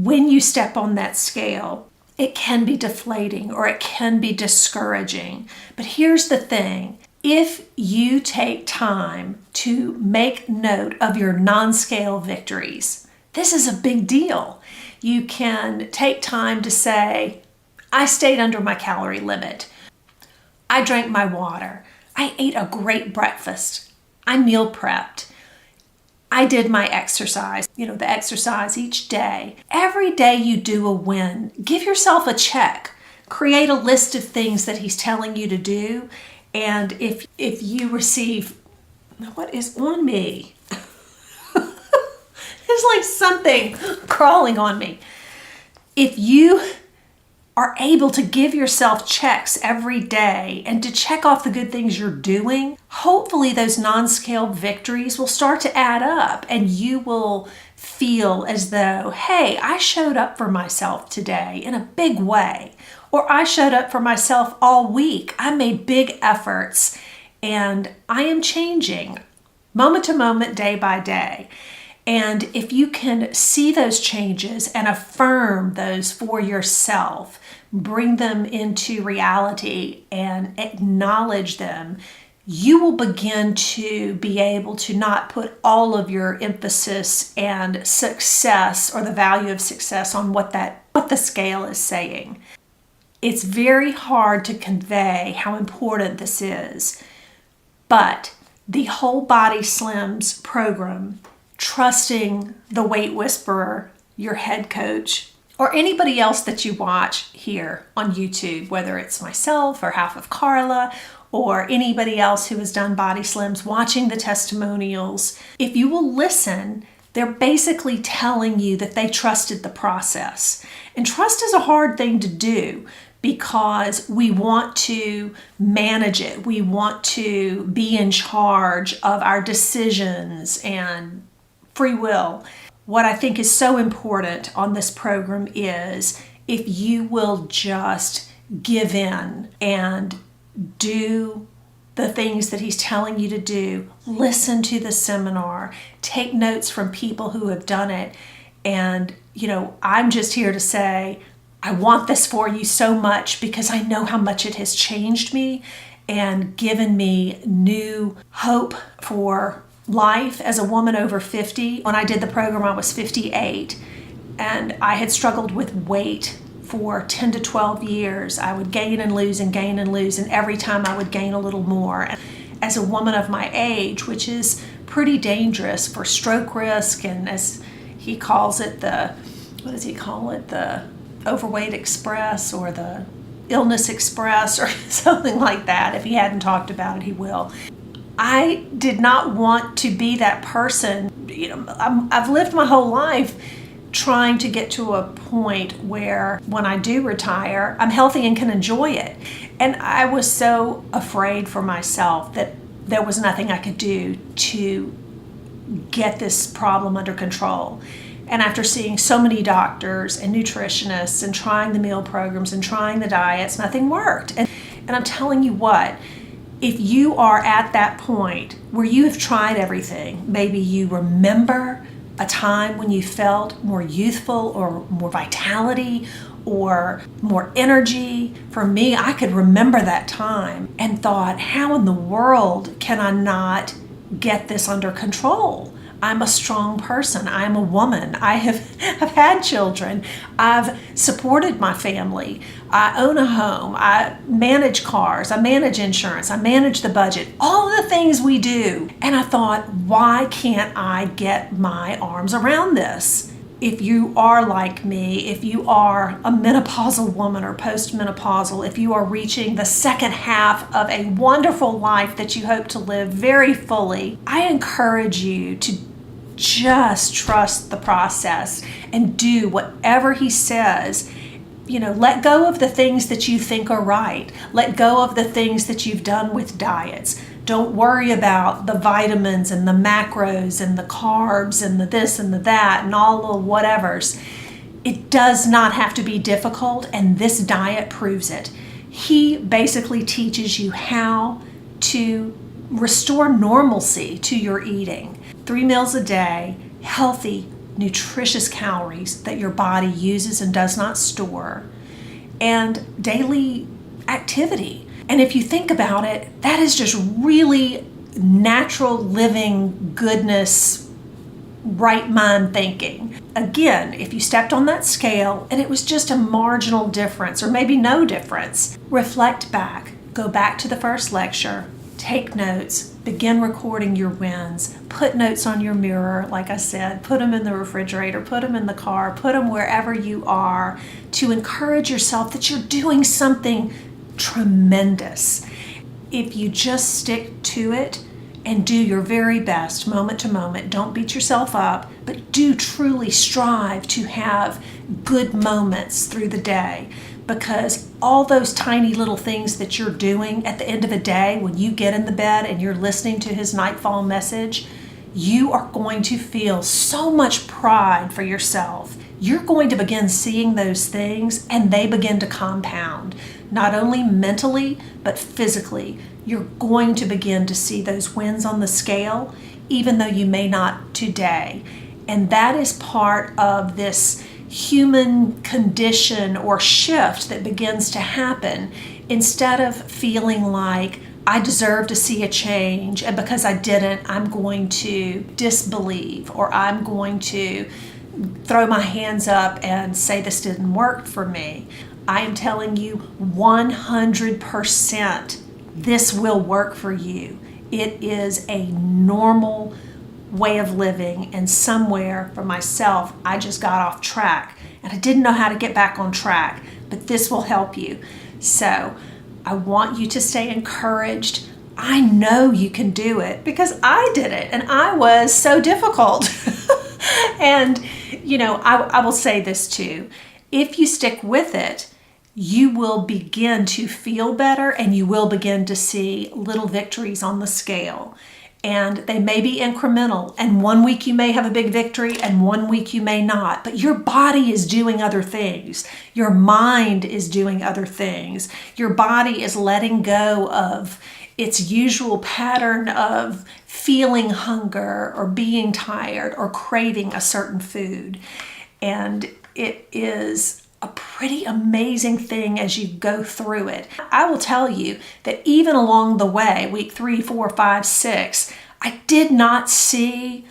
When you step on that scale, it can be deflating or it can be discouraging. But here's the thing. If you take time to make note of your non-scale victories, this is a big deal. You can take time to say, I stayed under my calorie limit. I drank my water. I ate a great breakfast. I meal prepped. I did my exercise, the exercise each day. Every day you do a win. Give yourself a check. Create a list of things that he's telling you to do. And if you receive, what is on me? It's like something crawling on me. If you are able to give yourself checks every day and to check off the good things you're doing, hopefully those non-scale victories will start to add up and you will feel as though, hey, I showed up for myself today in a big way, or I showed up for myself all week. I made big efforts and I am changing moment to moment, day by day. And if you can see those changes and affirm those for yourself, bring them into reality and acknowledge them, you will begin to be able to not put all of your emphasis and success or the value of success on what the scale is saying. It's very hard to convey how important this is, but the whole Bodyslims program, trusting the Weight Whisperer, your head coach, or anybody else that you watch here on YouTube, whether it's myself or half of Carla or anybody else who has done Bodyslims, watching the testimonials, if you will listen, they're basically telling you that they trusted the process. And trust is a hard thing to do because we want to manage it. We want to be in charge of our decisions and free will. What I think is so important on this program is if you will just give in and do the things that he's telling you to do, listen to the seminar, take notes from people who have done it. And, I'm just here to say, I want this for you so much because I know how much it has changed me and given me new hope for life as a woman over 50. When I did the program, I was 58 and I had struggled with weight for 10 to 12 years. I would gain and lose and gain and lose, and every time I would gain a little more. As a woman of my age, which is pretty dangerous for stroke risk, and as he calls it, the overweight express or the illness express or something like that. If he hadn't talked about it, he will. I did not want to be that person. I've lived my whole life trying to get to a point where when I do retire, I'm healthy and can enjoy it. And I was so afraid for myself that there was nothing I could do to get this problem under control. And after seeing so many doctors and nutritionists and trying the meal programs and trying the diets, nothing worked. And I'm telling you what, if you are at that point where you have tried everything, maybe you remember a time when you felt more youthful or more vitality or more energy. For me, I could remember that time and thought, how in the world can I not get this under control? I'm a strong person. I'm a woman. I've had children. I've supported my family. I own a home. I manage cars. I manage insurance. I manage the budget. All the things we do. And I thought, why can't I get my arms around this? If you are like me, if you are a menopausal woman or postmenopausal, if you are reaching the second half of a wonderful life that you hope to live very fully, I encourage you to just trust the process and do whatever he says. Let go of the things that you think are right. Let go of the things that you've done with diets. Don't worry about the vitamins and the macros and the carbs and the this and the that and all the whatevers. It does not have to be difficult, and this diet proves it. He basically teaches you how to restore normalcy to your eating. 3 meals a day, healthy, nutritious calories that your body uses and does not store, and daily activity. And if you think about it, that is just really natural living goodness, right mind thinking. Again, if you stepped on that scale and it was just a marginal difference or maybe no difference, reflect back, go back to the first lecture, take notes, begin recording your wins, put notes on your mirror, like I said, put them in the refrigerator, put them in the car, put them wherever you are to encourage yourself that you're doing something tremendous. If you just stick to it and do your very best moment to moment, don't beat yourself up, but do truly strive to have good moments through the day, because all those tiny little things that you're doing at the end of the day, when you get in the bed and you're listening to his nightfall message, you are going to feel so much pride for yourself. You're going to begin seeing those things and they begin to compound, not only mentally, but physically. You're going to begin to see those wins on the scale, even though you may not today. And that is part of this human condition or shift that begins to happen. Instead of feeling like I deserve to see a change, and because I didn't, I'm going to disbelieve, or I'm going to throw my hands up and say this didn't work for me. I am telling you 100% this will work for you. It is a normal way of living, and somewhere for myself, I just got off track and I didn't know how to get back on track, but this will help you. So I want you to stay encouraged. I know you can do it because I did it and I was so difficult. And, I will say this too. If you stick with it, you will begin to feel better and you will begin to see little victories on the scale. And they may be incremental. And one week you may have a big victory and one week you may not. But your body is doing other things. Your mind is doing other things. Your body is letting go of its usual pattern of feeling hunger or being tired or craving a certain food. And it is a pretty amazing thing as you go through it. I will tell you that even along the way, week 3, 4, 5, 6, I did not see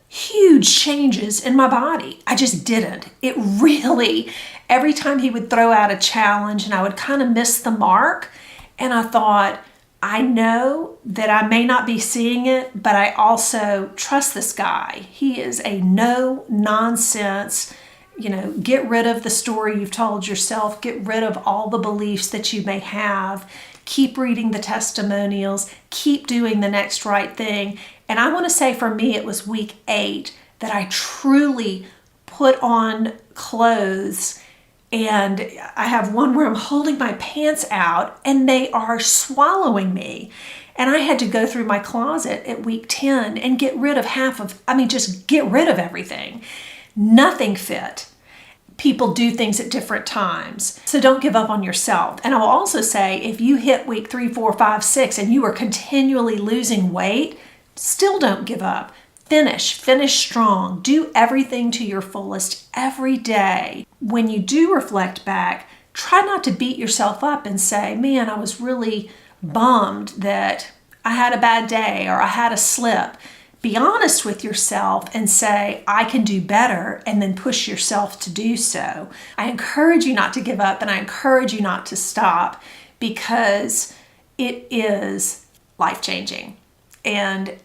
huge changes in my body. I just didn't. It really, every time he would throw out a challenge and I would kind of miss the mark, and I thought, I know that I may not be seeing it, but I also trust this guy. He is a no nonsense, get rid of the story you've told yourself, get rid of all the beliefs that you may have, keep reading the testimonials, keep doing the next right thing. And I want to say for me, it was week 8 that I truly put on clothes. And I have one where I'm holding my pants out and they are swallowing me. And I had to go through my closet at week 10 and get rid of just get rid of everything. Nothing fit. People do things at different times. So don't give up on yourself. And I will also say, if you hit week 3, 4, 5, 6 and you are continually losing weight, still don't give up. Finish strong. Do everything to your fullest every day. When you do reflect back, try not to beat yourself up and say, man, I was really bummed that I had a bad day or I had a slip. Be honest with yourself and say, I can do better, and then push yourself to do so. I encourage you not to give up and I encourage you not to stop, because it is life-changing. And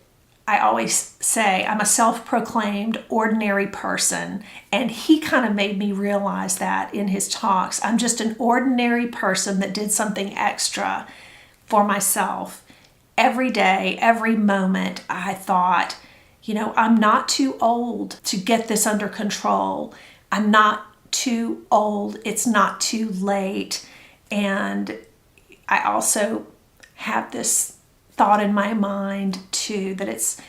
I always say I'm a self-proclaimed ordinary person, and he kind of made me realize that in his talks. I'm just an ordinary person that did something extra for myself. Every day, every moment, I thought, I'm not too old to get this under control. I'm not too old. It's not too late. And I also have this thought in my mind too, that it's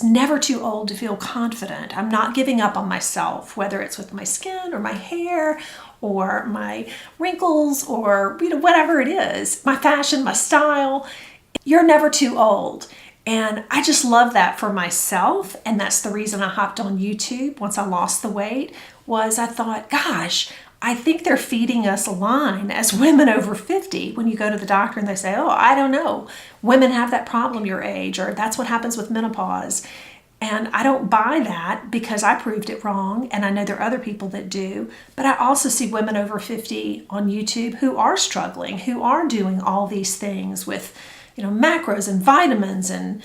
never too old to feel confident. I'm not giving up on myself, whether it's with my skin or my hair or my wrinkles or whatever it is, my fashion, my style. You're never too old. And I just love that for myself. And that's the reason I hopped on YouTube once I lost the weight, was I thought, gosh, I think they're feeding us a line as women over 50 when you go to the doctor and they say, oh, I don't know, women have that problem your age, or that's what happens with menopause. And I don't buy that because I proved it wrong, and I know there are other people that do. But I also see women over 50 on YouTube who are struggling, who are doing all these things with, macros and vitamins and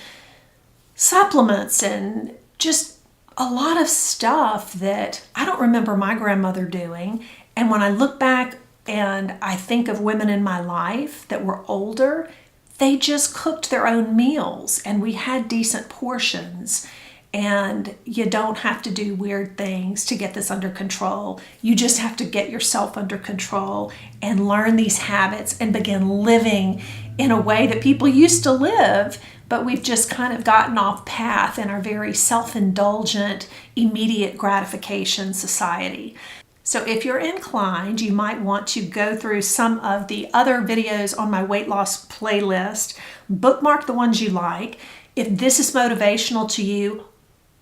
supplements and just a lot of stuff that I don't remember my grandmother doing. And when I look back and I think of women in my life that were older, they just cooked their own meals and we had decent portions. And you don't have to do weird things to get this under control. You just have to get yourself under control and learn these habits and begin living in a way that people used to live, but we've just kind of gotten off path in our very self-indulgent, immediate gratification society. So if you're inclined, you might want to go through some of the other videos on my weight loss playlist, bookmark the ones you like. If this is motivational to you,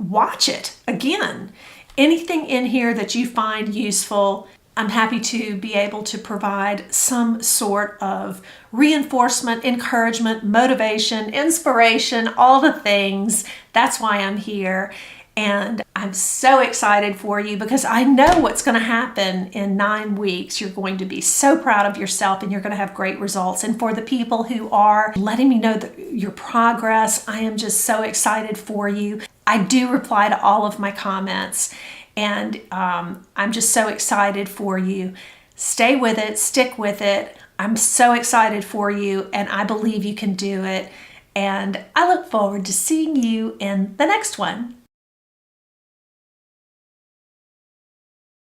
watch it again. Anything in here that you find useful, I'm happy to be able to provide some sort of reinforcement, encouragement, motivation, inspiration, all the things. That's why I'm here. And I'm so excited for you because I know what's going to happen in 9 weeks. You're going to be so proud of yourself and you're going to have great results. And for the people who are letting me know your progress, I am just so excited for you. I do reply to all of my comments, and I'm just so excited for you. Stay with it, stick with it. I'm so excited for you, and I believe you can do it. And I look forward to seeing you in the next one.